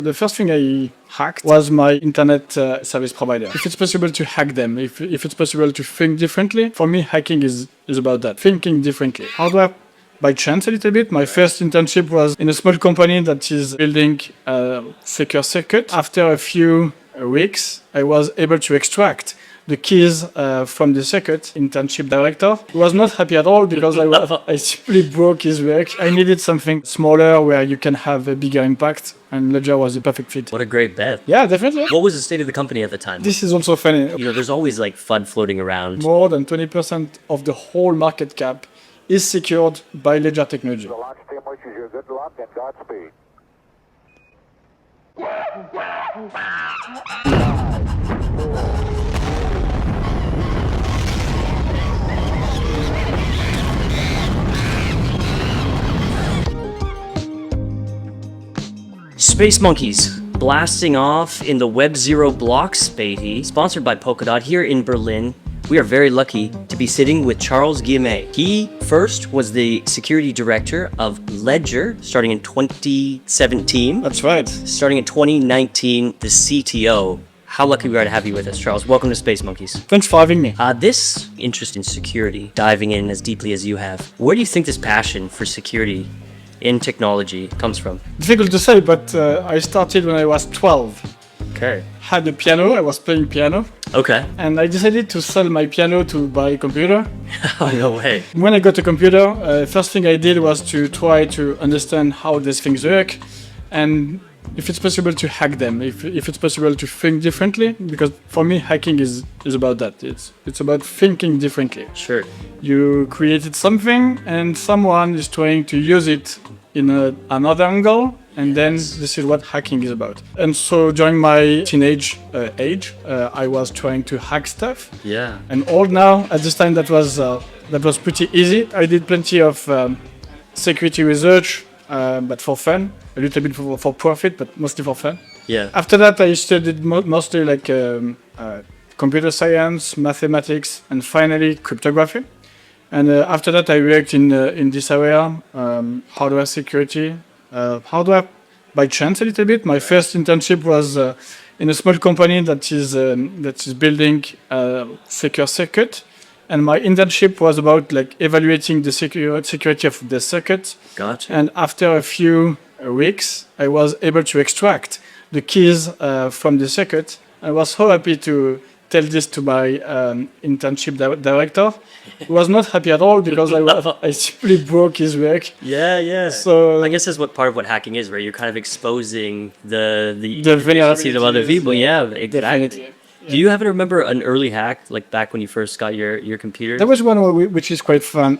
The first thing I hacked was my internet service provider. If it's possible to hack them, if it's possible to think differently, for me hacking is about that, thinking differently. Hardware by chance a little bit. My first internship was in a small company that is building a secure circuit. After a few weeks, I was able to extract the keys from the circuit. Internship director was not happy at all because I simply broke his work. I needed something smaller where you can have a bigger impact, and Ledger was the perfect fit. What a great bet. Yeah, definitely. What was the state of the company at the time? This is also funny. You know, there's always like FUD floating around. More than 20% of the whole market cap is secured by Ledger technology. The launch team wishes you good luck and Godspeed. Space Monkeys, blasting off in the Web0 block space, sponsored by Polkadot here in Berlin. We are very lucky to be sitting with Charles Guillemet. He first was the security director of Ledger starting in 2017. That's right. Starting in 2019, the CTO. How lucky we are to have you with us, Charles. Welcome to Space Monkeys. Thanks for having me. This interest in security, diving in as deeply as you have, where do you think this passion for security in technology comes from? Difficult to say, but I started when I was 12. Okay. Had a piano, I was playing piano, Okay. and I decided to sell my piano to buy a computer. Oh, no way. When I got a computer, first thing I did was to try to understand how these things work, and if it's possible to hack them, if it's possible to think differently, because for me hacking is about that. It's about thinking differently. Sure. You created something and someone is trying to use it in another angle, and then this is what hacking is about. And so during my teenage age, I was trying to hack stuff. Yeah. And old now, at this time that was pretty easy. I did plenty of security research, but for fun, a little bit for profit, but mostly for fun. Yeah. After that, I studied mostly like computer science, mathematics, and finally cryptography. And after that, I worked in this area, hardware security, hardware by chance a little bit. My first internship was in a small company that is building a secure circuit. And my internship was about like evaluating the security of the circuit. Gotcha. And after a few weeks, I was able to extract the keys from the circuit. I was so happy to tell this to my internship director. He was not happy at all because I simply broke his work. Yeah. So I guess that's what part of what hacking is, right? You're kind of exposing the vulnerabilities of other people. Yeah. Definitely. Do you happen to remember an early hack, like back when you first got your computer? There was one which is quite fun.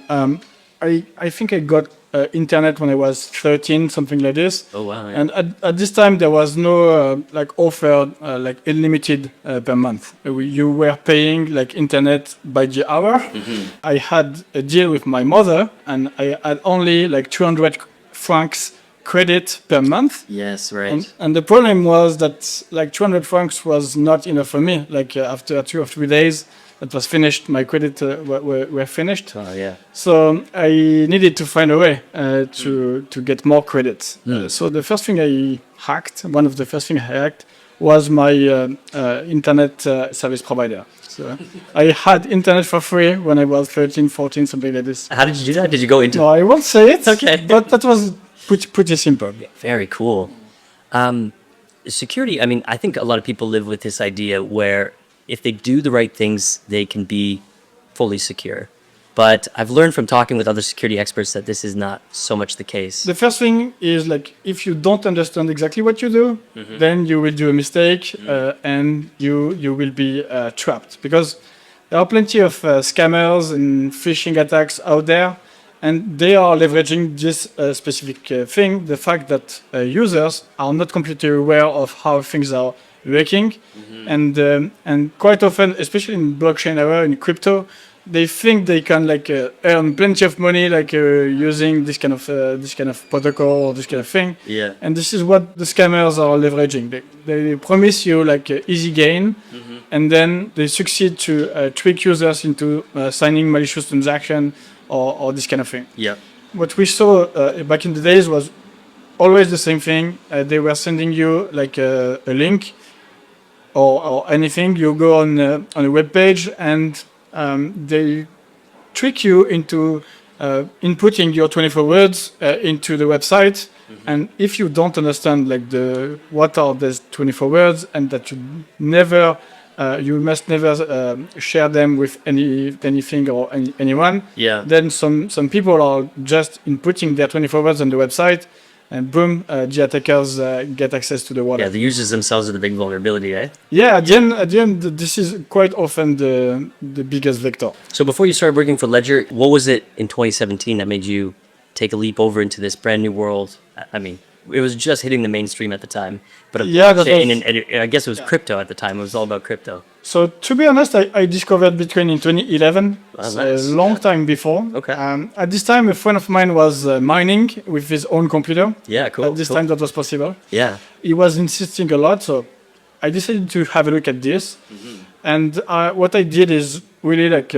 I think I got internet when I was 13, something like this. Oh wow! Yeah. And at this time there was no like offer like unlimited per month. You were paying like internet by the hour. Mm-hmm. I had a deal with my mother, and I had only like 200 francs credit per month. Yes, right. And the problem was that like 200 francs was not enough for me. Like after 2 or 3 days, that was finished. My credit were finished. Oh yeah. So I needed to find a way to get more credits. So the first thing I hacked, one of the first things I hacked, was my internet service provider. So I had internet for free when I was 13, 14, something like this. How did you do that? Did you go into? No, I won't say it. Okay. But that was pretty simple. Very cool. Security, I mean, I think a lot of people live with this idea where if they do the right things, they can be fully secure. But I've learned from talking with other security experts that this is not so much the case. The first thing is like if you don't understand exactly what you do, then you will do a mistake and you will be trapped. Because there are plenty of scammers and phishing attacks out there. And they are leveraging this specific thing, the fact that users are not completely aware of how things are working. And quite often, especially in blockchain era, in crypto, they think they can like earn plenty of money like using this kind of protocol or this kind of thing. Yeah. And this is what the scammers are leveraging. They promise you like easy gain, and then they succeed to trick users into signing malicious transaction or this kind of thing. Yeah. What we saw back in the days was always the same thing. They were sending you like a link or anything. You go on a web page and they trick you into inputting your 24 words into the website. And if you don't understand like what are these 24 words and that you must never share them with anything or anyone. Yeah. Then some people are just inputting their 24 words on the website, and boom, the attackers get access to the wallet. Yeah, the users themselves are the big vulnerability, eh? Yeah, at the end, this is quite often the biggest vector. So before you started working for Ledger, what was it in 2017 that made you take a leap over into this brand new world? I mean, it was just hitting the mainstream at the time, but I guess it was crypto at the time. It was all about crypto. So to be honest, I discovered Bitcoin in 2011, a long time before. Okay. At this time, a friend of mine was mining with his own computer. Yeah, cool. At this time, that was possible. Yeah. He was insisting a lot, so I decided to have a look at this. And what I did is really like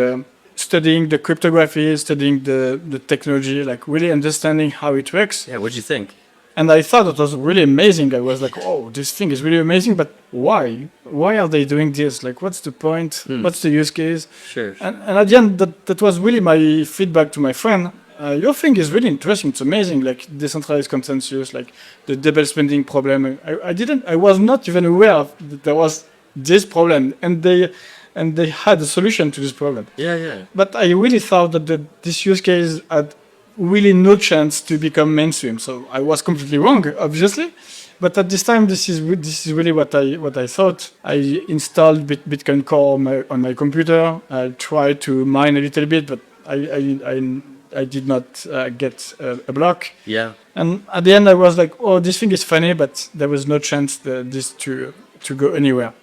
studying the cryptography, studying the technology, like really understanding how it works. Yeah, what'd you think? And I thought it was really amazing. I was like, oh, this thing is really amazing, but why? Why are they doing this? Like, what's the point? What's the use case? Sure. And at the end, that was really my feedback to my friend. Your thing is really interesting. It's amazing, like decentralized consensus, like the double spending problem. I was not even aware that there was this problem, and they had a solution to this problem. Yeah. But I really thought that this use case had really no chance to become mainstream. So I was completely wrong, obviously. But at this time, this is really what I thought. I installed Bitcoin Core on my computer. I tried to mine a little bit, but I did not get a block. Yeah. And at the end, I was like, oh, this thing is funny, but there was no chance this to go anywhere.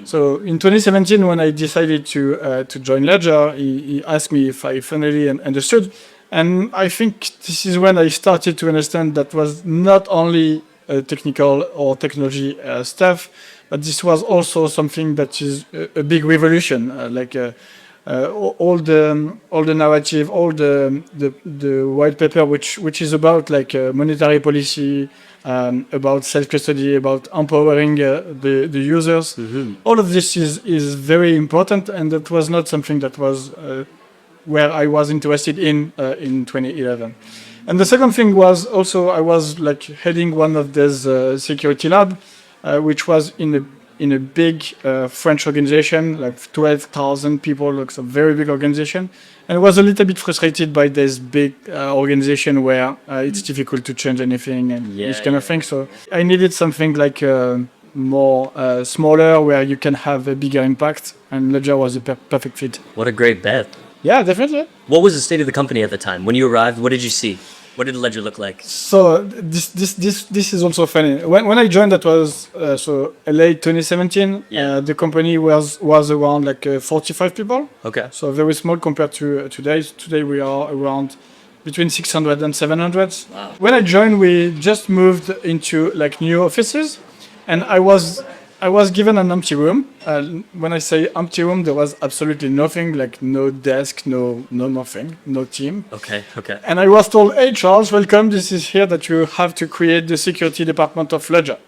So in 2017, when I decided to join Ledger, he asked me if I finally understood. And I think this is when I started to understand that was not only technical or technology stuff, but this was also something that is a big revolution. All the narrative, all the white paper, which is about like monetary policy, about self-custody, about empowering the users. All of this is very important, and that was not something that was where I was interested in 2011. And the second thing was also I was like heading one of these security lab, which was in a big French organization, like 12,000 people, like a very big organization. And I was a little bit frustrated by this big organization where it's difficult to change anything and this kind of thing. So I needed something like more smaller, where you can have a bigger impact. And Ledger was a perfect fit. What a great bet. Yeah, definitely. What was the state of the company at the time? When you arrived, what did you see? What did Ledger look like? So this is also funny. When I joined, that was late 2017. Yeah. The company was around like 45 people. Okay. So very small compared to today. Today we are around between 600 and 700. Wow. When I joined, we just moved into like new offices, and I was given an empty room. When I say empty room, there was absolutely nothing, like no desk, no nothing, no team. Okay. And I was told, hey, Charles, welcome. This is here that you have to create the security department of Ledger.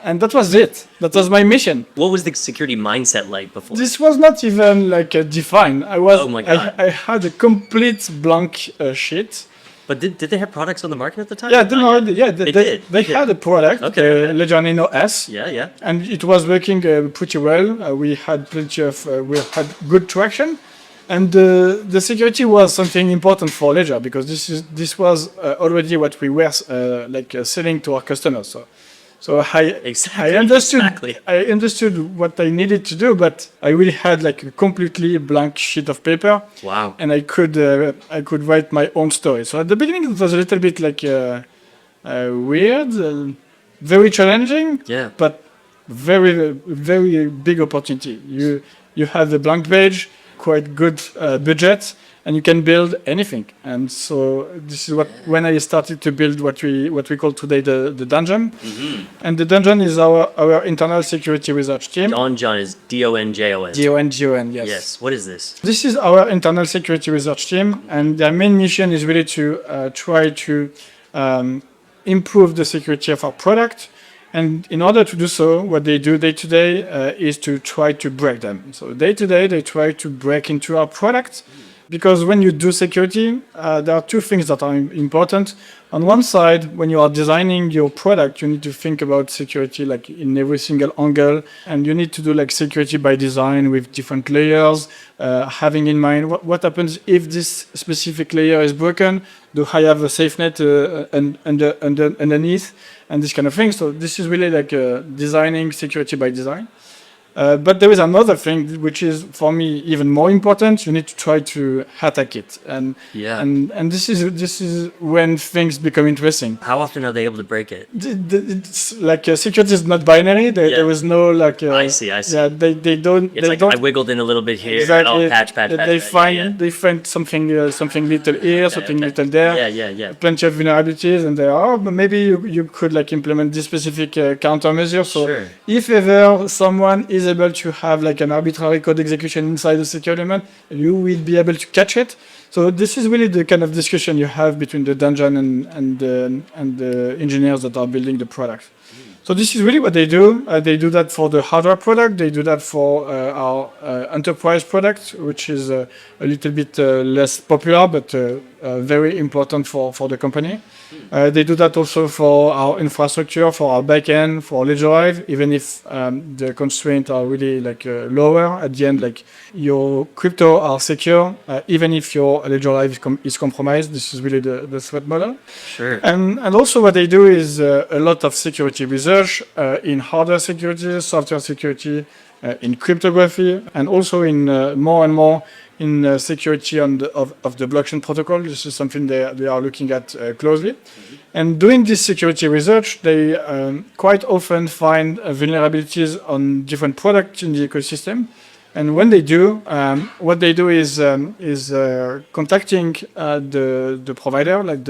And that was it. That was my mission. What was the security mindset like before? This was not even like defined. Oh my God. I had a complete blank sheet. But did they have products on the market at the time? Yeah, they did. They had a product, Ledger Nano S. Yeah. And it was working pretty well. We had we had good traction, and the security was something important for Ledger, because this was already what we were selling to our customers. So I understood what I needed to do, but I really had like a completely blank sheet of paper. Wow. And I could write my own story. So at the beginning it was a little bit like weird, very challenging. Yeah. But very very big opportunity. You have the blank page, quite good budget, and you can build anything. And so this is when I started to build what we call today the Donjon. And the Donjon is our internal security research team. Donjon is DONJON. DONJON, yes. Yes. What is this? This is our internal security research team, and their main mission is really to try to improve the security of our product. And in order to do so, what they do day to day is to try to break them. So day to day, they try to break into our product. Because when you do security, there are two things that are important. On one side, when you are designing your product, you need to think about security like in every single angle, and you need to do like security by design with different layers, having in mind what happens if this specific layer is broken. Do I have a safe net underneath, and this kind of thing. So this is really like designing security by design. But there is another thing which is for me even more important. You need to try to attack it, and this is when things become interesting. How often are they able to break it? It's like security is not binary. There is no like. I see. Yeah, they don't. It's they like don't, I wiggled in a little bit here. exactly. And I'll patch. They find something little here, something little there. Yeah. Plenty of vulnerabilities, and they are. But maybe you could like implement this specific countermeasure. So Sure. if ever someone is able to have like an arbitrary code execution inside the secure element, you will be able to catch it. So this is really the kind of discussion you have between the Donjon and the engineers that are building the product. So this is really what they do. They do that for the Hydra product. They do that for our enterprise product, which is a little bit less popular, but very important for the company. They do that also for our infrastructure, for our backend, for Ledger Live, even if the constraints are really like lower. At the end, like your crypto are secure, even if your Ledger Live is compromised. This is really the threat model. Sure. And also what they do is a lot of security research in hardware security, software security, in cryptography, and also in more and more in security of the blockchain protocol. This is something they are looking at closely. And doing this security research, they quite often find vulnerabilities on different products in the ecosystem. And when they do, what they do is contacting the provider, like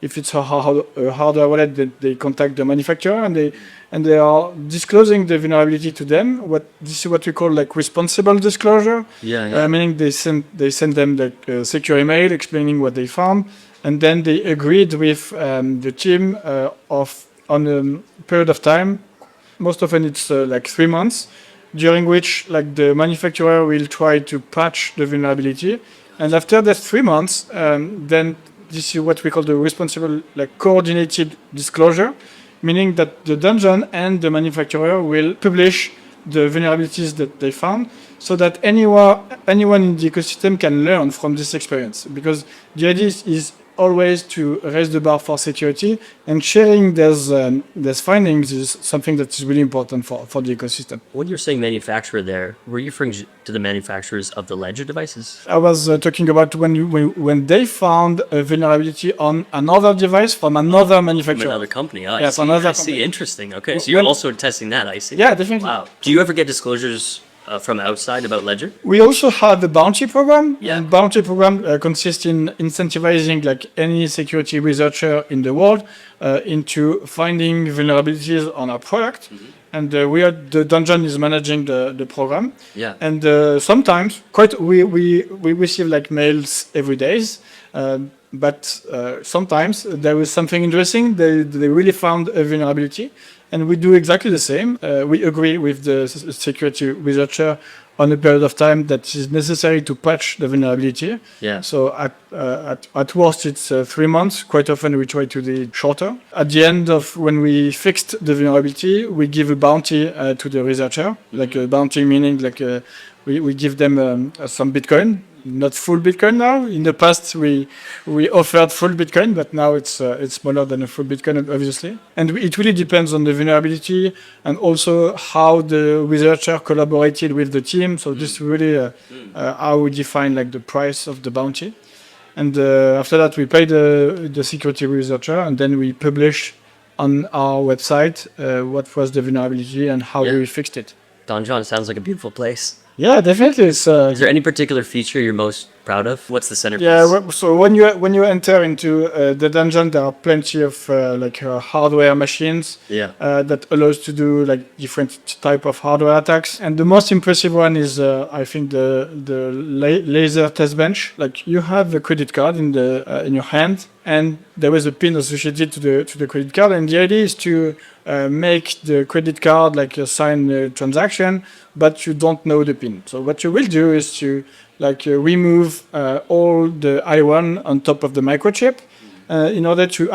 if it's a hardware wallet, they contact the manufacturer and they are disclosing the vulnerability to them. This is what we call like responsible disclosure. Meaning they send them the secure email explaining what they found, and then they agreed with the team on a period of time. Most often it's like 3 months, during which like the manufacturer will try to patch the vulnerability, and after that 3 months, then this is what we call the responsible, like coordinated disclosure, meaning that the Donjon and the manufacturer will publish the vulnerabilities that they found, so that anyone in the ecosystem can learn from this experience. Because the idea is always to raise the bar for security, and sharing those findings is something that is really important for the ecosystem. When you're saying manufacturer there, were you referring to the manufacturers of the Ledger devices? I was talking about when they found a vulnerability on another device from another manufacturer. From another company. Oh, Yes, I see. Interesting. Okay, so you're also testing that, I see. Yeah, definitely. Wow. Do you ever get disclosures from outside about Ledger? We also have the bounty program. Yeah. And bounty program consists in incentivizing like any security researcher in the world into finding vulnerabilities on our product. Mm-hmm. And the Donjon is managing the program. Yeah. And sometimes we receive like mails every day. But sometimes there is something interesting. They really found a vulnerability. And we do exactly the same. We agree with the security researcher on a period of time that is necessary to patch the vulnerability. Yeah. So at worst, it's 3 months. Quite often, we try to do it shorter. At the end of when we fixed the vulnerability, we give a bounty to the researcher. Like a bounty meaning like we give them some Bitcoin. Not full Bitcoin now. In the past, we offered full Bitcoin, but now it's smaller than a full Bitcoin, obviously. And it really depends on the vulnerability and also how the researcher collaborated with the team. So this is really how we define like the price of the bounty. And after that, we pay the security researcher, and then we publish on our website what was the vulnerability and how we fixed it. Donjon sounds like a beautiful place. Yeah, definitely. Is there any particular feature you're most proud of? What's the centerpiece? Yeah, so when you enter into the dungeon, there are plenty of hardware machines that allows to do like different type of hardware attacks. And the most impressive one is I think the laser test bench. Like you have a credit card in your hand, and there is a pin associated to the credit card, and the idea is to make the credit card like sign a transaction, but you don't know the pin. So what you will do is to remove all the I1 on top of the microchip in order to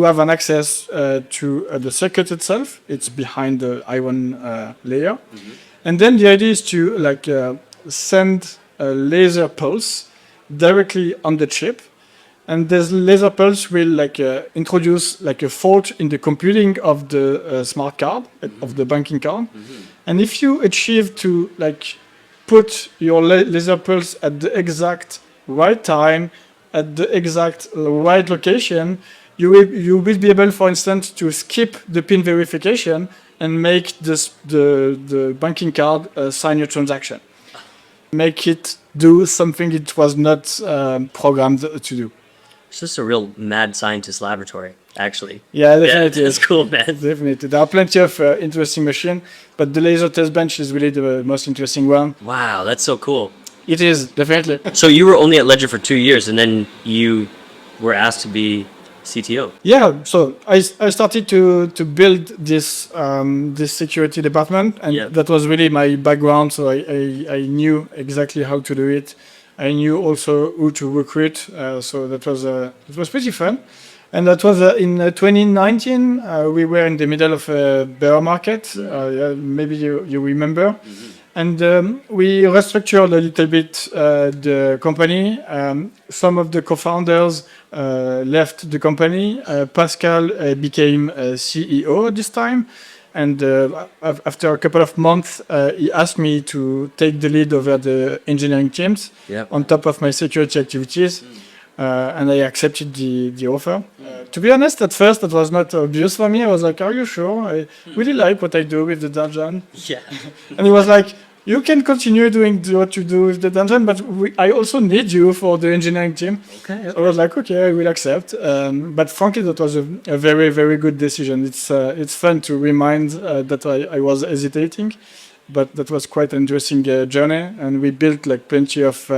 have an access to the circuit itself. It's behind the I1 layer. Mm-hmm. And then the idea is to send a laser pulse directly on the chip. And this laser pulse will introduce like a fault in the computing of the smart card, of the banking card. Mm-hmm. And if you achieve to put your laser pulse at the exact right time, at the exact right location, you will be able, for instance, to skip the PIN verification and make the banking card sign your transaction. Make it do something it was not programmed to do. It's just a real mad scientist laboratory, actually. Yeah, definitely. It's cool, man. Definitely. There are plenty of interesting machines, but the laser test bench is really the most interesting one. Wow, that's so cool. It is, definitely. So you were only at Ledger for 2 years, and then you were asked to be CTO. Yeah, so I started to build this security department, and that was really my background, so I knew exactly how to do it. I knew also who to recruit, so it was pretty fun. And that was in 2019. We were in the middle of a bear market. Maybe you remember. Mm-hmm. And we restructured a little bit the company. Some of the co-founders left the company. Pascal became CEO this time. And after a couple of months, he asked me to take the lead over the engineering teams on top of my security activities. And I accepted the offer. To be honest, at first, that was not obvious for me. I was like, are you sure? I really like what I do with the dungeon. Yeah. And he was like, you can continue doing what you do with the dungeon, but I also need you for the engineering team. Okay. So I was like, okay, I will accept. But frankly, that was a very, very good decision. It's fun to remind that I was hesitating, but that was quite an interesting journey. And we built like plenty of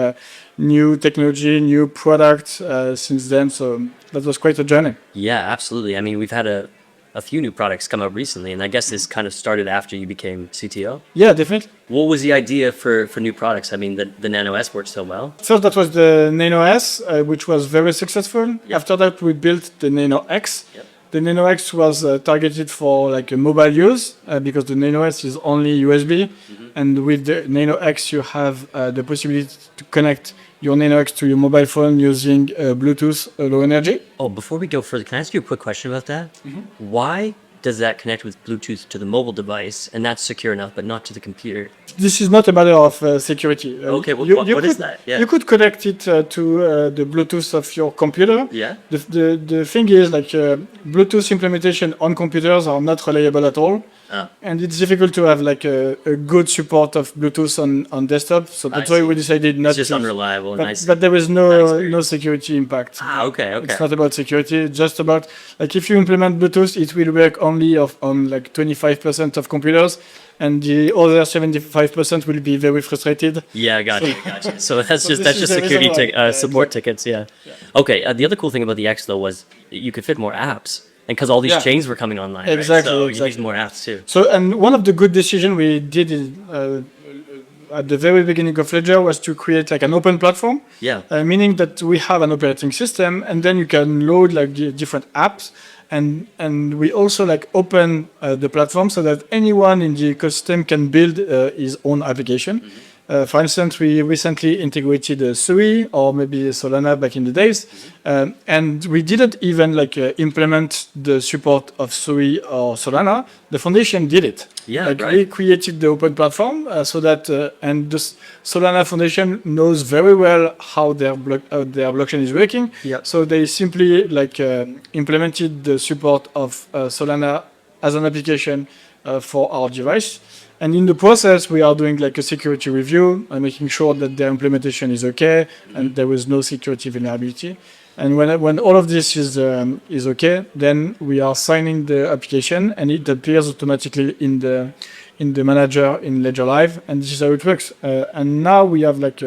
new technology, new products since then. So that was quite a journey. Yeah, absolutely. I mean, we've had a few new products come out recently, and I guess this kind of started after you became CTO. Yeah, definitely. What was the idea for new products? I mean, the Nano S worked so well. First, that was the Nano S, which was very successful. Yep. After that, we built the Nano X. Yep. The Nano X was targeted for like a mobile use because the Nano S is only USB. Mm-hmm. And with the Nano X, you have the possibility to connect your Nano X to your mobile phone using Bluetooth low energy. Oh, before we go further, can I ask you a quick question about that? Mm-hmm. Why does that connect with Bluetooth to the mobile device and that's secure enough, but not to the computer? This is not a matter of security. Okay, well, what is that? Yeah. You could connect it to the Bluetooth of your computer. Yeah. The thing is, like, Bluetooth implementation on computers are not reliable at all. And it's difficult to have like a good support of Bluetooth on desktop. So that's why we decided not to. It's just unreliable. But there was no security impact. Okay. It's not about security. It's just about, like, if you implement Bluetooth, it will work only on like 25% of computers. And the other 75% will be very frustrated. Yeah, gotcha. So that's just security support tickets. Yeah. Okay. The other cool thing about the X though was you could fit more apps. And because all these chains were coming online, exactly, right? So you need more apps too. So, and one of the good decisions we did at the very beginning of Ledger was to create like an open platform. Yeah. Meaning that we have an operating system, and then you can load like the different apps, and we also like open the platform so that anyone in the ecosystem can build his own application. Mm-hmm. For instance, we recently integrated Sui or maybe Solana back in the days, and we didn't even like implement the support of Sui or Solana. The foundation did it. Yeah, like, right. We created the open platform so that, and the Solana Foundation knows very well how their blockchain is working. Yeah. So they simply like implemented the support of Solana as an application for our device. And in the process, we are doing like a security review and making sure that the implementation is okay and there is no security vulnerability. And when all of this is okay, then we are signing the application and it appears automatically in the manager in Ledger Live, and this is how it works. And now we have like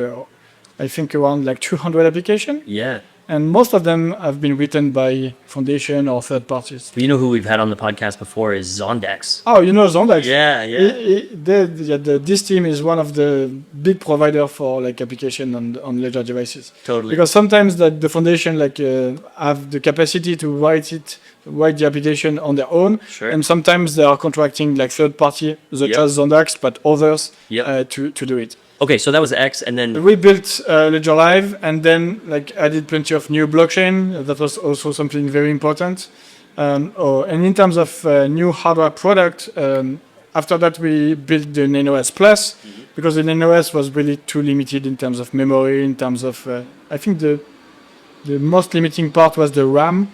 I think around like 200 applications. Yeah. And most of them have been written by foundation or third parties. You know who we've had on the podcast before is Zondex. Oh, you know Zondex? Yeah. This team is one of the big provider for like application on Ledger devices. Totally. Because sometimes the foundation have the capacity to write the application on their own. Sure. And sometimes they are contracting like third party, such as Zondex, but others to do it. Okay, so that was X, and then We built Ledger Live, and then like added plenty of new blockchain. That was also something very important. And in terms of new hardware product, after that we built the Nano S Plus, because the Nano S was really too limited in terms of memory, in terms of I think the most limiting part was the RAM.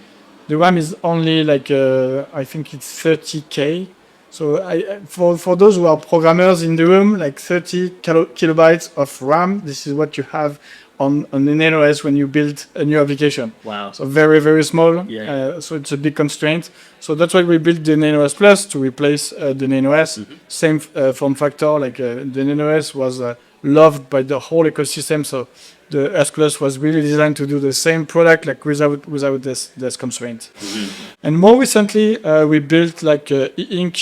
The RAM is only like I think it's 30K. So for those who are programmers in the room, like 30 kilobytes of RAM, this is what you have on the Nano S when you build a new application. wow. So very, very small. Yeah. So it's a big constraint. So that's why we built the Nano S Plus to replace the Nano S. Same form factor, like the Nano S was loved by the whole ecosystem. So the S Plus was really designed to do the same product, like without this constraint. And more recently, we built like a e-ink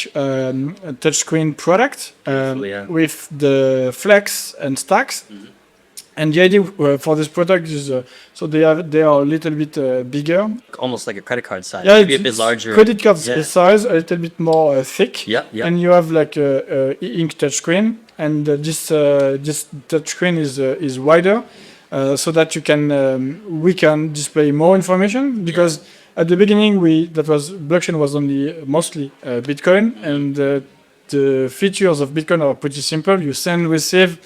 touchscreen product with the Flex and Stax. And the idea for this product is so they are a little bit bigger. Almost like a credit card size. Yeah, Maybe a bit larger. Credit card size, a little bit more thick. Yeah. And you have like a e-ink touchscreen, and this touchscreen is wider, so that we can display more information. Because at the beginning blockchain was only mostly Bitcoin, and the features of Bitcoin are pretty simple. You send, receive.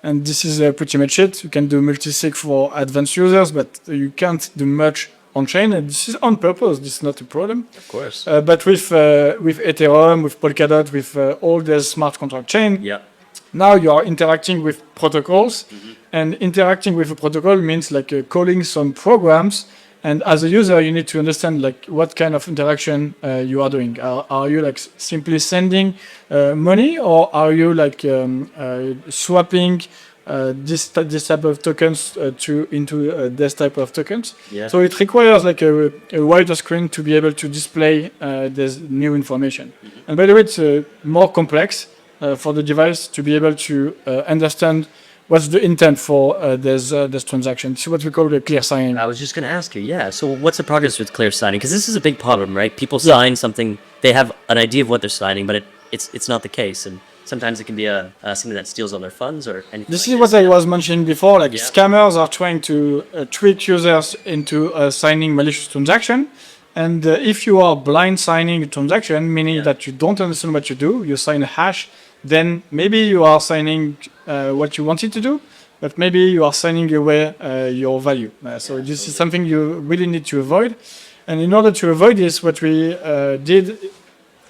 And this is pretty much it. You can do multi-sig for advanced users, but you can't do much on-chain. And this is on purpose. This is not a problem. Of course. But with Ethereum, with Polkadot, with all the smart contract chain, now you are interacting with protocols. And interacting with a protocol means like calling some programs. And as a user, you need to understand like what kind of interaction you are doing. Are you like simply sending money, or are you like swapping this type of tokens into this type of tokens? Yeah. So it requires like a wider screen to be able to display this new information. And by the way, it's more complex for the device to be able to understand what's the intent for this transaction. This is what we call the clear signing. I was just going to ask you, So what's the progress with clear signing? Because this is a big problem, right? People sign something, they have an idea of what they're signing, but it's not the case. And sometimes it can be something that steals all their funds or anything. This is what I was mentioning before. Like scammers are trying to trick users into signing malicious transaction. And if you are blind signing a transaction, meaning that you don't understand what you do, you sign a hash, then maybe you are signing what you wanted to do, but maybe you are signing away your value. So this is something you really need to avoid. And in order to avoid this, what we did,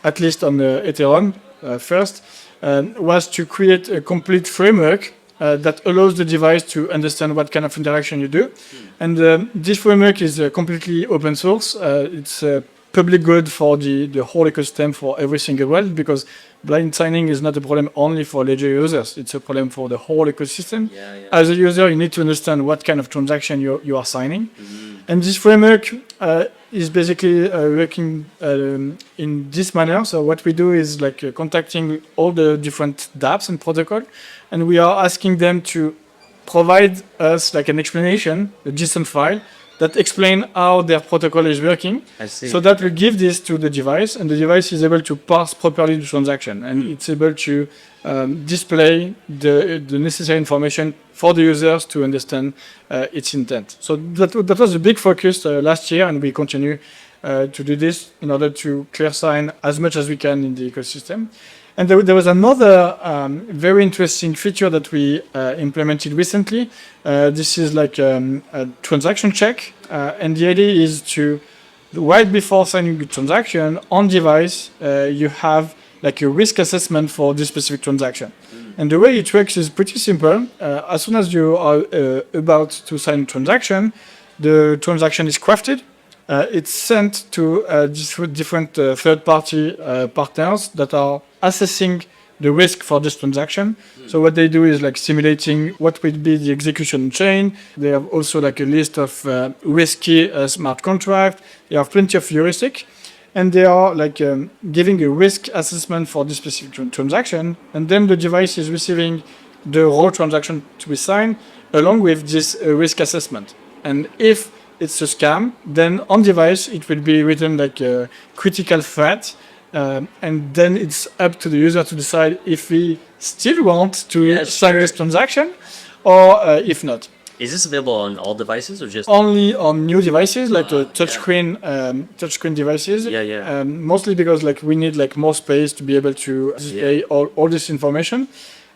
at least on the Ethereum first, was to create a complete framework that allows the device to understand what kind of interaction you do. And this framework is completely open source. It's public good for the whole ecosystem, for every single world, because blind signing is not a problem only for Ledger users. It's a problem for the whole ecosystem. As a user, you need to understand what kind of transaction you are signing. And this framework is basically working in this manner. So what we do is like contacting all the different dApps and protocol, and we are asking them to provide us like an explanation, a JSON file, that explain how their protocol is working. I see. So that will give this to the device, and the device is able to parse properly the transaction, and it's able to display the necessary information for the users to understand its intent. So that was a big focus last year, and we continue to do this in order to clear sign as much as we can in the ecosystem. And there was another very interesting feature that we implemented recently. This is like a transaction check. And the idea is to, right before signing a transaction on device, you have like a risk assessment for this specific transaction. And the way it works is pretty simple. As soon as you are about to sign a transaction, the transaction is crafted. It's sent to different third-party partners that are assessing the risk for this transaction. So what they do is like simulating what will be the execution chain. They have also like a list of risky smart contract. They have plenty of heuristic, and they are like giving a risk assessment for this specific transaction. And then the device is receiving the raw transaction to be signed along with this risk assessment. And if it's a scam, then on device it will be written like a critical threat. And then it's up to the user to decide if he still wants to sign this transaction or if not. Is this available on all devices or just Only on new devices, like the touchscreen devices. Mostly because like we need like more space to be able to display all this information.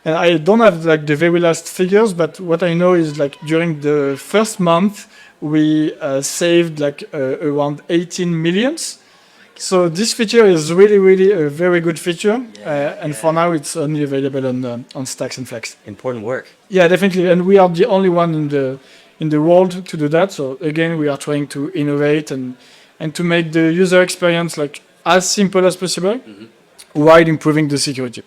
And I don't have like the very last figures, but what I know is like during the first month we saved like around 18 millions. So this feature is really a very good feature, and for now it's only available on Stax and Flex. important work? Yeah, definitely, and we are the only one in the world to do that. So again, we are trying to innovate and to make the user experience like as simple as possible, while improving the security.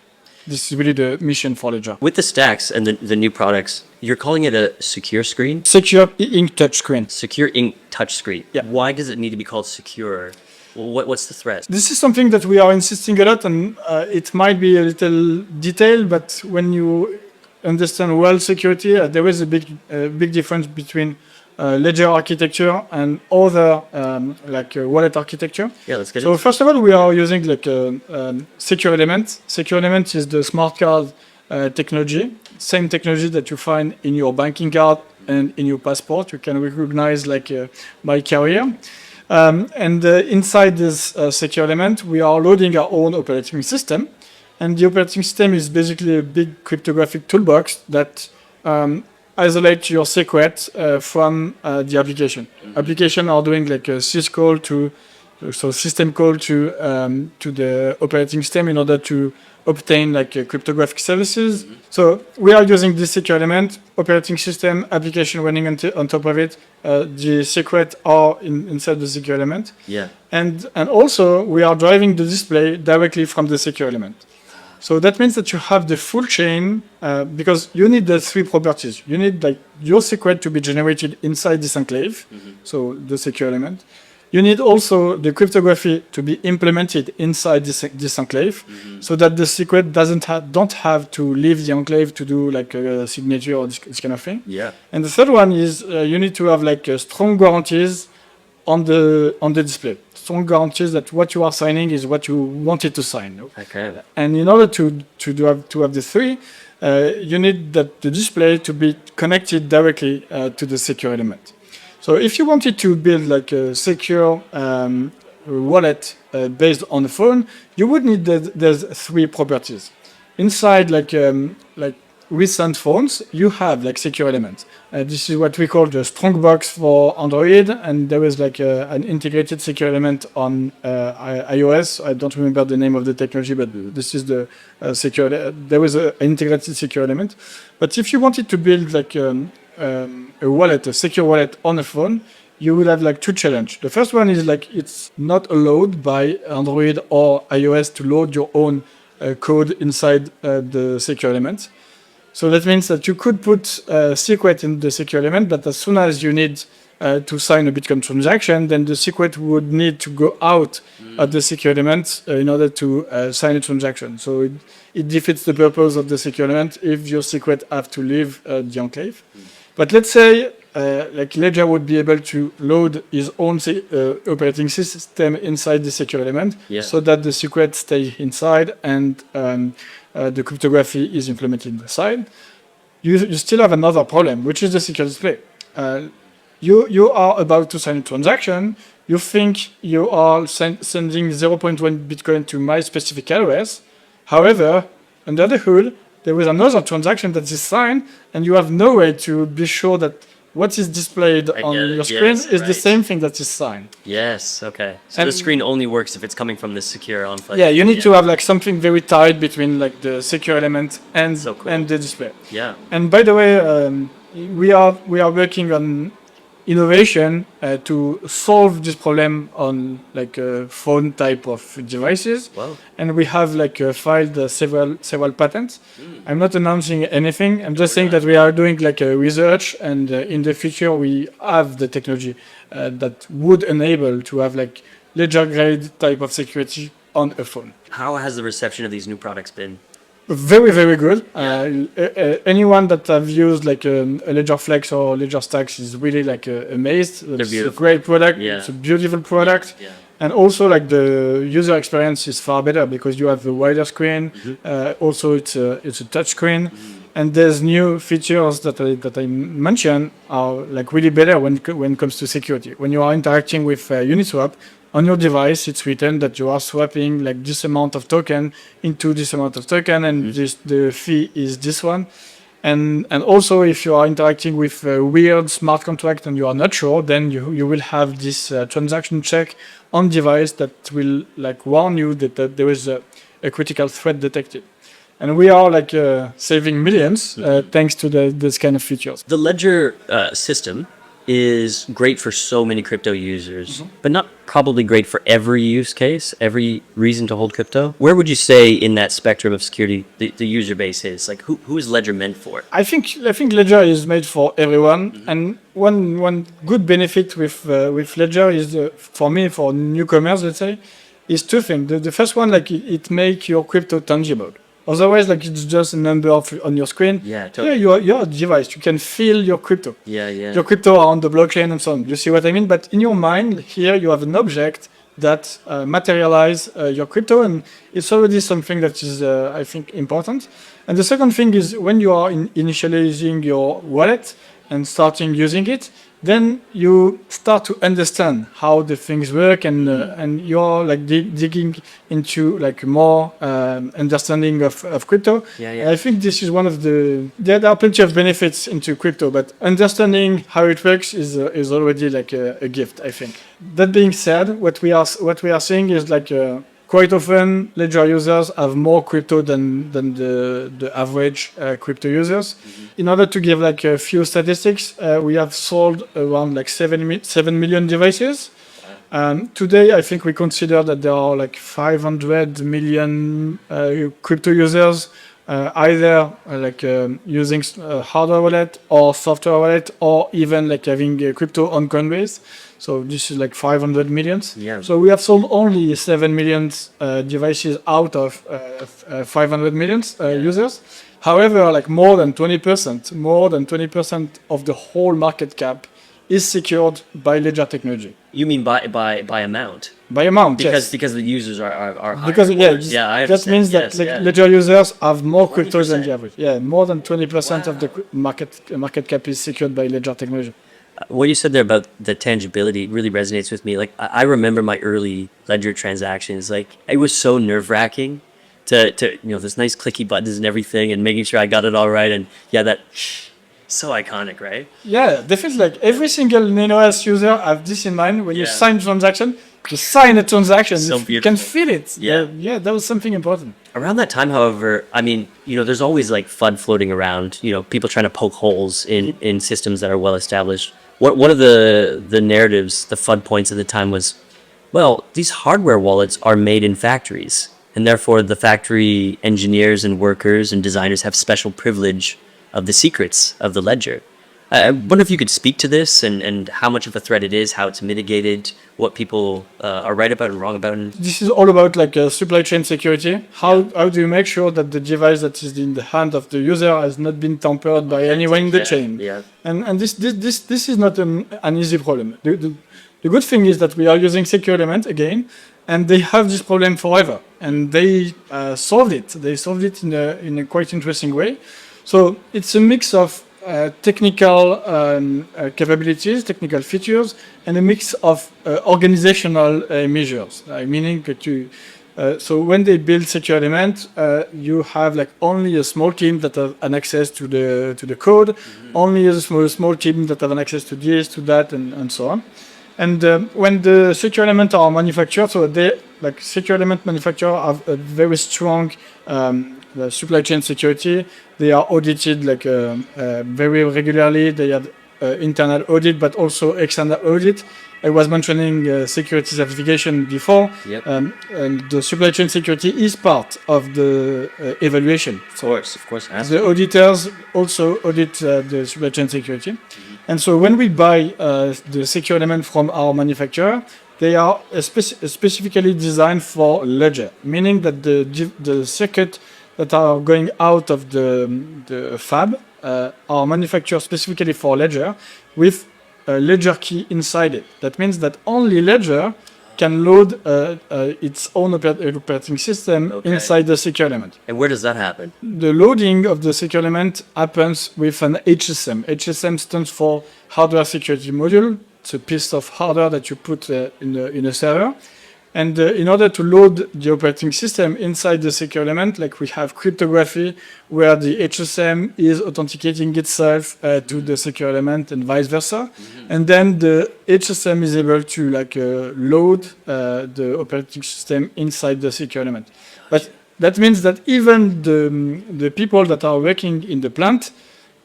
This is really the mission for Ledger. With the Stax and the new products, you're calling it a secure screen? Secure ink touchscreen. Secure ink touchscreen. Yeah. Why does it need to be called secure? What's the threat? This is something that we are insisting a lot, and it might be a little detailed, but when you understand well security, there is a big difference between Ledger architecture and other wallet architecture. Yeah, let's get So it. first of all, we are using like a secure element. Secure element is the smart card technology, same technology that you find in your banking card and in your passport. You can recognize like by carrier. Inside this secure element, we are loading our own operating system. And the operating system is basically a big cryptographic toolbox that isolates your secret from the application. Application are doing like a system call to the operating system in order to obtain like cryptographic services. So we are using this secure element, operating system, application running on top of it. The secret are inside the secure element. Yeah. And also we are driving the display directly from the secure element. So that means that you have the full chain because you need the three properties. You need like your secret to be generated inside this enclave, so the secure element. You need also the cryptography to be implemented inside this enclave, so that the secret don't have to leave the enclave to do like a signature or this kind of thing. Yeah. And the third one is you need to have like strong guarantees on the display. Strong guarantees that what you are signing is what you wanted to sign. Okay. And in order to have the three, you need that the display to be connected directly to the secure element. So if you wanted to build like a secure wallet based on the phone, you would need there's three properties. Inside like recent phones, you have like secure elements. This is what we call the strong box for Android, and there is like an integrated secure element on iOS. I don't remember the name of the technology, but this is the secure. There was an integrated secure element. But if you wanted to build like a secure wallet on a phone, you will have like two challenges. The first one is like it's not allowed by Android or iOS to load your own code inside the secure element. So that means that you could put a secret in the secure element, but as soon as you need to sign a Bitcoin transaction, then the secret would need to go out of the secure element in order to sign a transaction. So it defeats the purpose of the secure element if your secret have to leave the enclave. But let's say like Ledger would be able to load his own operating system inside the secure element, so that the secret stay inside and the cryptography is implemented inside. You still have another problem, which is the secure display. You are about to sign a transaction. You think you are sending 0.1 Bitcoin to my specific address. However, under the hood, there is another transaction that is signed, and you have no way to be sure that what is displayed on get it. your screen Yes, is the right. same thing that is signed. Yes. Okay. So the And- screen only works if it's coming from this secure on flight. Yeah, you need to have like something very tight between like the secure element and So cool. and the display. Yeah. And by the way, we are working on innovation to solve this problem on like a phone type of devices. Wow. And we have like filed several patents. I'm not announcing anything. I'm just saying that we are doing like a research, and in the future we have the technology that would enable to have like ledger grade type of security on a phone. How has the reception of these new products been? Very, very good. Anyone that have used like a Ledger Flex or Ledger Stax is really like amazed. It's a beautiful. great product. Yeah. It's a beautiful product. Yeah. And also like the user experience is far better because you have a wider screen. Also it's a touch screen. And there's new features that I mentioned are like really better when it comes to security. When you are interacting with Uniswap, on your device, it's written that you are swapping like this amount of token into this amount of token, and the fee is this one. And also, if you are interacting with a weird smart contract and you are not sure, then you will have this transaction check on device that will like warn you that there is a critical threat detected. And we are like saving millions thanks to this kind of features. The Ledger system is great for so many crypto users, but not probably great for every use case, every reason to hold crypto. Where would you say in that spectrum of security the user base is? Like who is Ledger meant for? I think Ledger is made for everyone, and one good benefit with Ledger is for me, for newcomers, let's say, is two things. The first one, like it makes your crypto tangible. Otherwise, like it's just a number on your screen. Yeah, totally. Yeah, you're a device. You can feel your crypto. Yeah. Your crypto are on the blockchain and so on. You see what I mean? But in your mind, here you have an object that materialize your crypto, and it's already something that is, I think, important. And the second thing is when you are initializing your wallet and starting using it, then you start to understand how the things work, and you're like digging into like more understanding of crypto. Yeah. And I think this is one of there are plenty of benefits into crypto, but understanding how it works is already like a gift, I think. That being said, what we are seeing is like quite often Ledger users have more crypto than the average crypto users. In order to give like a few statistics, we have sold around like 7 million devices. Today, I think we consider that there are like 500 million crypto users, either using hardware wallet or software wallet, or even like having crypto on Coinbase. So this is like 500 millions. Yeah. So we have sold only 7 million devices out of 500 million users. However, like more than 20% of the whole market cap is secured by Ledger technology. You mean by amount? By amount, Because yes. the users are higher. Because I that understand. means that Yes, like, yeah. Ledger users have more crypto than 20%. the average. Yeah, more than 20% of the market cap is secured by Ledger technology. What you said there about the tangibility really resonates with me. Like I remember my early Ledger transactions. Like it was so nerve-wracking to this nice clicky buttons and everything, and making sure I got it all right. And yeah, that so iconic, right? Yeah, definitely. Like every single Nano S user have this in mind. When you Yeah. sign transaction, you sign a transaction. So you can beautiful. feel it. Yeah. That was something important. Around that time, however, I mean, there's always like FUD floating around. People trying to poke holes in systems that are well established. One of the narratives, the FUD points at the time was, well, these hardware wallets are made in factories, and therefore the factory engineers and workers and designers have special privilege of the secrets of the ledger. I wonder if you could speak to this and how much of a threat it is, how it's mitigated, what people are right about and wrong about. This is all about like supply chain security. How do you make sure that the device that is in the hand of the user has not been tampered by anyone in the chain? Yeah. And this is not an easy problem. The good thing is that we are using secure element again, and they have this problem forever, and they solved it. They solved it in a quite interesting way. So it's a mix of technical capabilities, technical features, and a mix of organizational measures. Meaning that So when they build secure element, you have like only a small team that have an access to the code, only a small team that have an access to this, to that, and so on. And when the secure elements are manufactured, so they like secure element manufacturers have a very strong the supply chain security. They are audited like very regularly. They have internal audit, but also external audit. I was mentioning security certification before, and the supply chain security is part of the evaluation. Of course. The auditors also audit the supply chain security. And so when we buy the secure element from our manufacturer, they are specifically designed for Ledger, meaning that the circuit that are going out of the fab are manufactured specifically for Ledger with a Ledger key inside it. That means that only Ledger can load its own operating system inside the secure element. And where does that happen? The loading of the secure element happens with an HSM. HSM stands for Hardware Security Module. It's a piece of hardware that you put in a server. And in order to load the operating system inside the secure element, like we have cryptography, where the HSM is authenticating itself to the secure element and vice versa. And then the HSM is able to load the operating system inside the secure element. But that means that even the people that are working in the plant,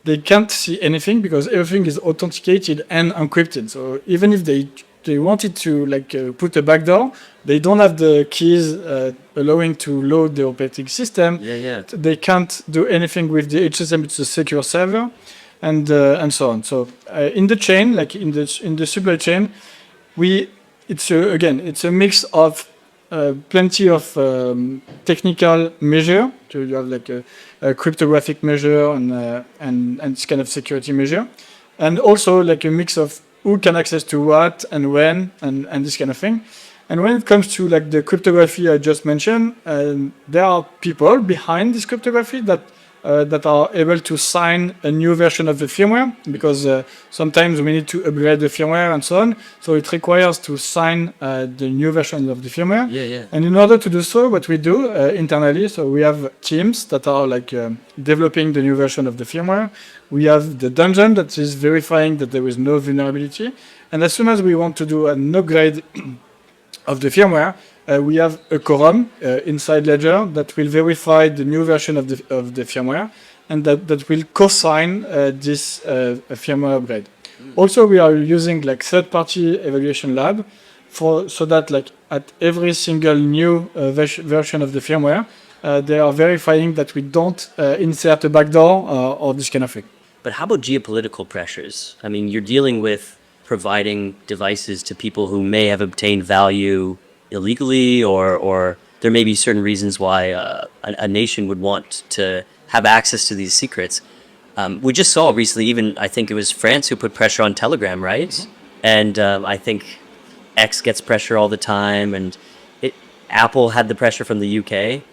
they can't see anything because everything is authenticated and encrypted. So even if they wanted to put a backdoor, they don't have the keys allowing to load the operating system. They can't do anything with the HSM. It's a secure server, and so on. So in the chain, like in the supply chain, it's a mix of plenty of technical measure. So you have like a cryptographic measure and this kind of security measure, and also like a mix of who can access to what and when and this kind of thing. And when it comes to like the cryptography I just mentioned, there are people behind this cryptography that are able to sign a new version of the firmware, because sometimes we need to upgrade the firmware and so on. So it requires to sign the new version of the firmware. And in order to do so, what we do internally, so we have teams that are like developing the new version of the firmware. We have the Donjon that is verifying that there is no vulnerability. And as soon as we want to do an upgrade of the firmware, we have a quorum inside Ledger that will verify the new version of the firmware, and that will co-sign this firmware upgrade. Also, we are using like third-party evaluation lab so that like at every single new version of the firmware, they are verifying that we don't insert a backdoor or this kind of thing. But how about geopolitical pressures? I mean, you're dealing with providing devices to people who may have obtained value illegally, or there may be certain reasons why a nation would want to have access to these secrets. We just saw recently, even I think it was France who put pressure on Telegram, right? And I think X gets pressure all the time, and Apple had the pressure from the UK.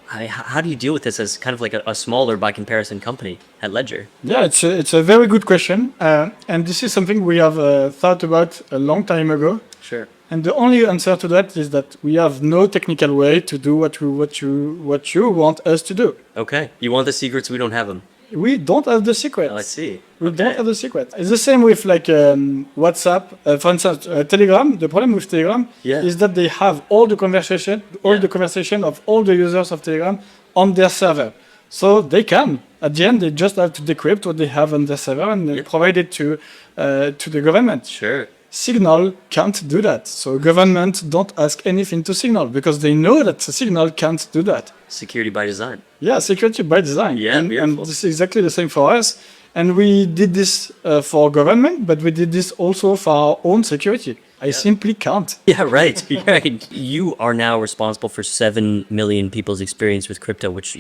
How do you deal with this as kind of like a smaller, by comparison, company at Ledger? Yeah, it's a very good question, and this is something we have thought about a long time ago. Sure. And the only answer to that is that we have no technical way to do what you want us to do. Okay. You want the secrets, we don't have them. We don't have the secrets. Oh, I see. We don't have the secret. It's the same with like WhatsApp, for instance, Telegram. The problem with Telegram is that they have all the conversation of all the users of Telegram on their server. So they can. At the end, they just have to decrypt what they have on their server and provide it to the government. Sure. Signal can't do that. So government don't ask anything to Signal because they know that the Signal can't do that. Security by design. Yeah, security by design. Yeah, and this is exactly the same for us. And we did this for government, but we did this also for our own security. I simply can't. Yeah, right. Right. You are now responsible for 7 million people's experience with crypto, which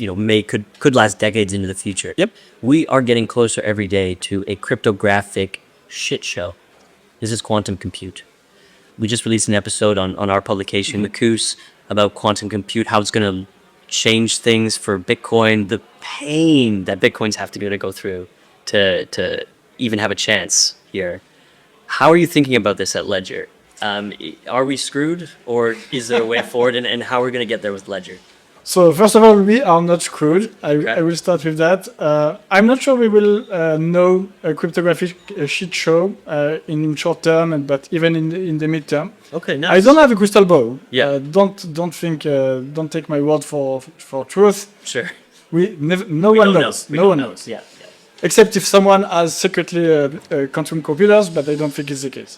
could last decades into the future. Yep. We are getting closer every day to a cryptographic shit show. This is quantum compute. We just released an episode on our publication, the Kus, about quantum compute, how it's going to change things for Bitcoin, the pain that Bitcoins have to go through to even have a chance here. How are you thinking about this at Ledger? Are we screwed, or is there a way forward, and how are we going to get there with Ledger? So first of all, we are not screwed. Okay. I will start with that. I'm not sure we will know a cryptography shit show in short term, but even in the midterm. Okay, nice. I don't have a crystal ball. Yeah. Don't take my word for truth. Sure. No one knows. No one knows. Yeah. Except if someone has secretly quantum computers, but I don't think it's the case.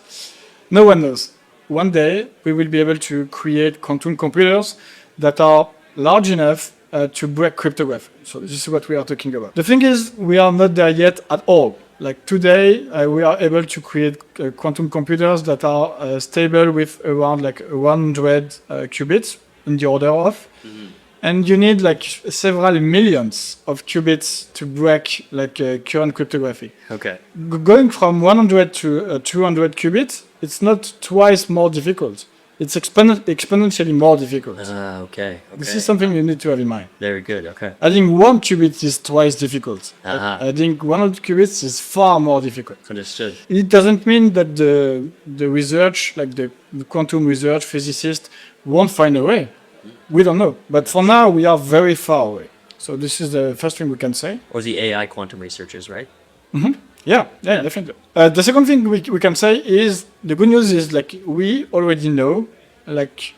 No one knows. One day we will be able to create quantum computers that are large enough to break cryptography. So this is what we are talking about. The thing is, we are not there yet at all. Like today, we are able to create quantum computers that are stable with around like 100 qubits in the order of. Mm-hmm. And you need like several millions of qubits to break like current cryptography. Okay. Going from 100 to 200 qubits, it's not twice more difficult. It's exponentially more difficult. Okay. This is something you need to have in mind. Very good. Okay. Adding 1 qubit is twice difficult. Uh-huh. Adding 100 qubits is far more difficult. Understood. It doesn't mean that the research, like the quantum research physicists, won't find a way. We don't know. But for now, we are very far away. So this is the first thing we can say. Or the AI quantum researchers, right? Mm-hmm. Yeah, definitely. The second thing we can say is, the good news is like we already know like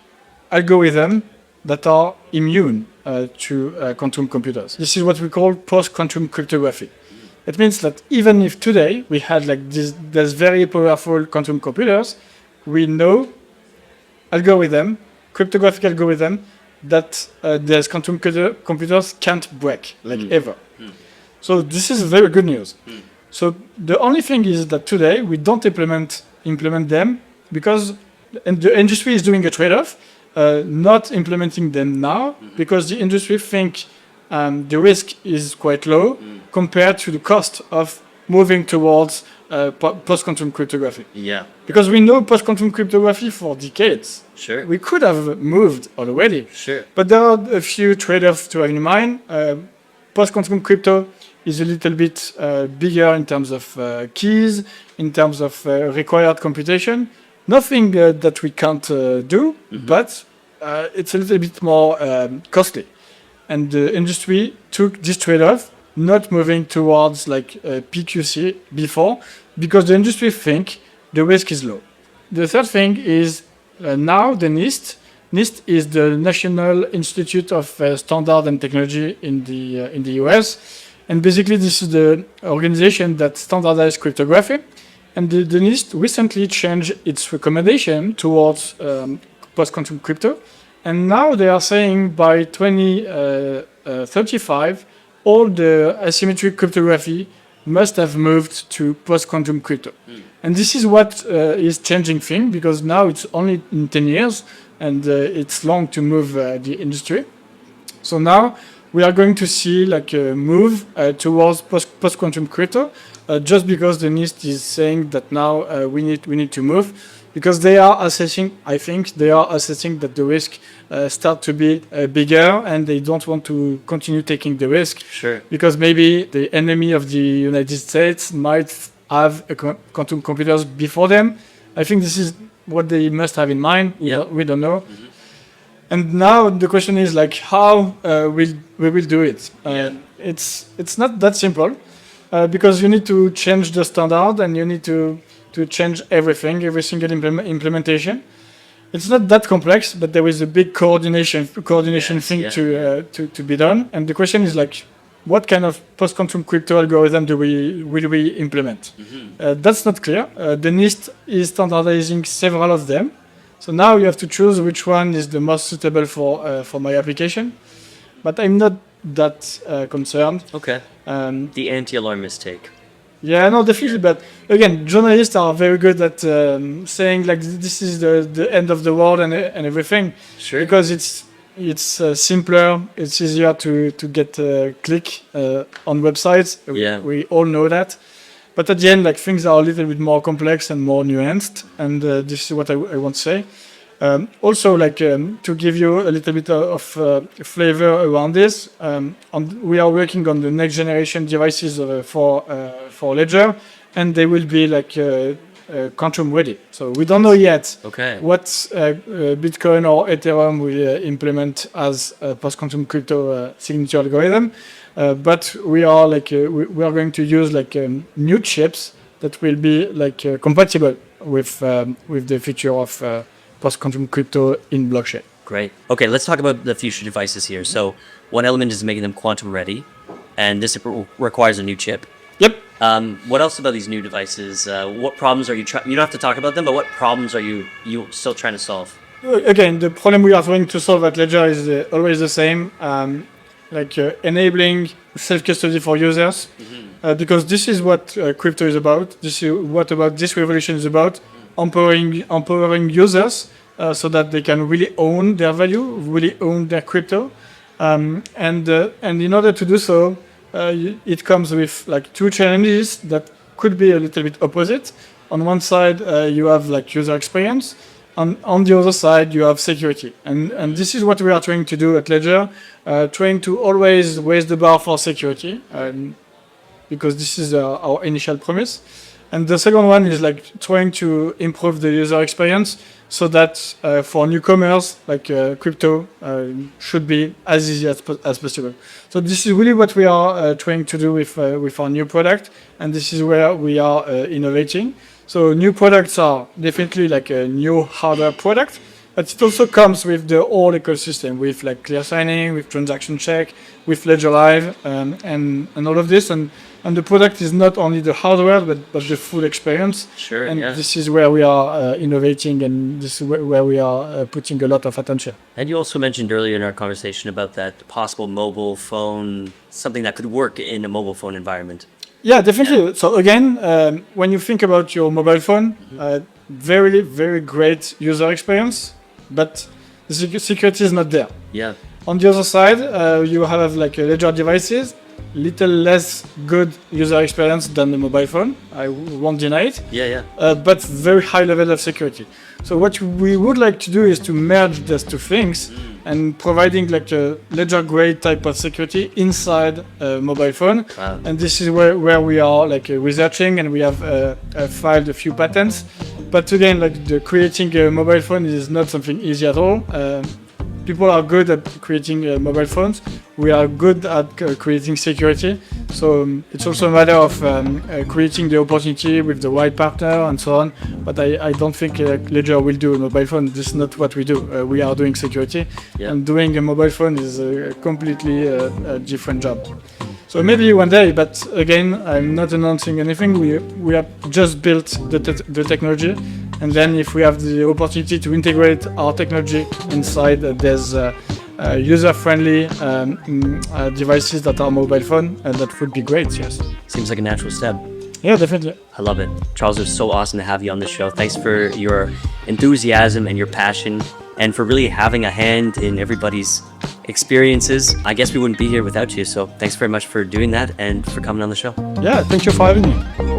algorithms that are immune to quantum computers. This is what we call post-quantum cryptography. It means that even if today we had like these very powerful quantum computers, we know cryptographic algorithm that these quantum computers can't break, ever. So this is very good news. So the only thing is that today we don't implement them because the industry is doing a trade-off, not implementing them now because the industry think the risk is quite low compared to the cost of moving towards post-quantum cryptography. Yeah. Because we know post-quantum cryptography for decades. Sure. We could have moved already. Sure. But there are a few trade-offs to have in mind. Post-quantum crypto is a little bit bigger in terms of keys, in terms of required computation. Nothing that we can't do, but it's a little bit more costly. And the industry took this trade-off, not moving towards like PQC before, because the industry think the risk is low. The third thing is now the NIST. NIST is the National Institute of Standard and Technology in the US. And basically, this is the organization that standardizes cryptography. And the NIST recently changed its recommendation towards post-quantum crypto. And now they are saying by 2035, all the asymmetric cryptography must have moved to post-quantum crypto. And this is what is changing things, because now it's only in 10 years, and it's long to move the industry. So now we are going to see like a move towards post-quantum crypto, just because the NIST is saying that now we need to move, because they are assessing, I think they are assessing that the risk start to be bigger, and they don't want to continue taking the risk. Sure. Because maybe the enemy of the United States might have quantum computers before them. I think this is what they must have in mind. We don't know. Mm-hmm. And now the question is like how we will do it. It's not that simple because you need to change the standard and you need to change everything, every single implementation. It's not that complex, but there is a big coordination thing to be done. And the question is like, what kind of post-quantum crypto algorithm will we implement? Mm-hmm. That's not clear. The NIST is standardizing several of them. So now you have to choose which one is the most suitable for my application. But I'm not that concerned. Okay. The anti-alarm mistake. Yeah, no, definitely. But again, journalists are very good at saying like this is the end of the world and everything. Sure. Because it's simpler. It's easier to get a click on websites. Yeah. We all know that. But at the end, like things are a little bit more complex and more nuanced, and this is what I want to say. Also, like to give you a little bit of flavor around this, we are working on the next generation devices for Ledger, and they will be like quantum ready. So we don't know yet Okay. what Bitcoin or Ethereum will implement as a post-quantum crypto signature algorithm, but we are we are going to use new chips that will be compatible with the feature of post-quantum crypto in blockchain. Great. Okay, let's talk about the future devices here. So one element is making them quantum ready, and this requires a new chip. Yep. What else about these new devices? What problems are you trying? You don't have to talk about them, but what problems are you still trying to solve? Again, the problem we are trying to solve at Ledger is always the same, enabling self-custody for users, because this is what crypto is about. This is what this revolution is about, empowering users so that they can really own their value, really own their crypto, and in order to do so, it comes with two challenges that could be a little bit opposite. On one side, you have user experience. On the other side, you have security. And this is what we are trying to do at Ledger, trying to always raise the bar for security, because this is our initial promise. And the second one is trying to improve the user experience so that for newcomers, crypto should be as easy as possible. So this is really what we are trying to do with our new product, and this is where we are innovating. So new products are definitely a new hardware product, but it also comes with the whole ecosystem, with clear signing, with transaction check, with Ledger Live, and all of this. And the product is not only the hardware, but the full experience. Sure. And yeah. this is where we are innovating, and this is where we are putting a lot of attention. And you also mentioned earlier in our conversation about that possible mobile phone, something that could work in a mobile phone environment. Yeah, definitely. Yeah. So again, when you think about your mobile phone, very, very great user experience, but the security is not there. Yeah. On the other side, you have Ledger devices, little less good user experience than the mobile phone. I won't deny it. Yeah. But very high level of security. So what we would like to do is to merge those two things and providing a Ledger grade type of security inside a mobile phone. Wow. And this is where we are researching, and we have filed a few patents. But again, creating a mobile phone is not something easy at all. People are good at creating mobile phones. We are good at creating security. So it's also a matter of creating the opportunity with the right partner and so on. But I don't think Ledger will do a mobile phone. This is not what we do. We are doing security. Yeah. And doing a mobile phone is a completely different job. So maybe one day, but again, I'm not announcing anything. We have just built the technology. And then if we have the opportunity to integrate our technology inside, there's user-friendly devices that are mobile phone, and that would be great, yes. Seems like a natural step. Yeah, definitely. I love it. Charles, it was so awesome to have you on the show. Thanks for your enthusiasm and your passion, and for really having a hand in everybody's experiences. I guess we wouldn't be here without you, so thanks very much for doing that and for coming on the show. Yeah, thank you for having me.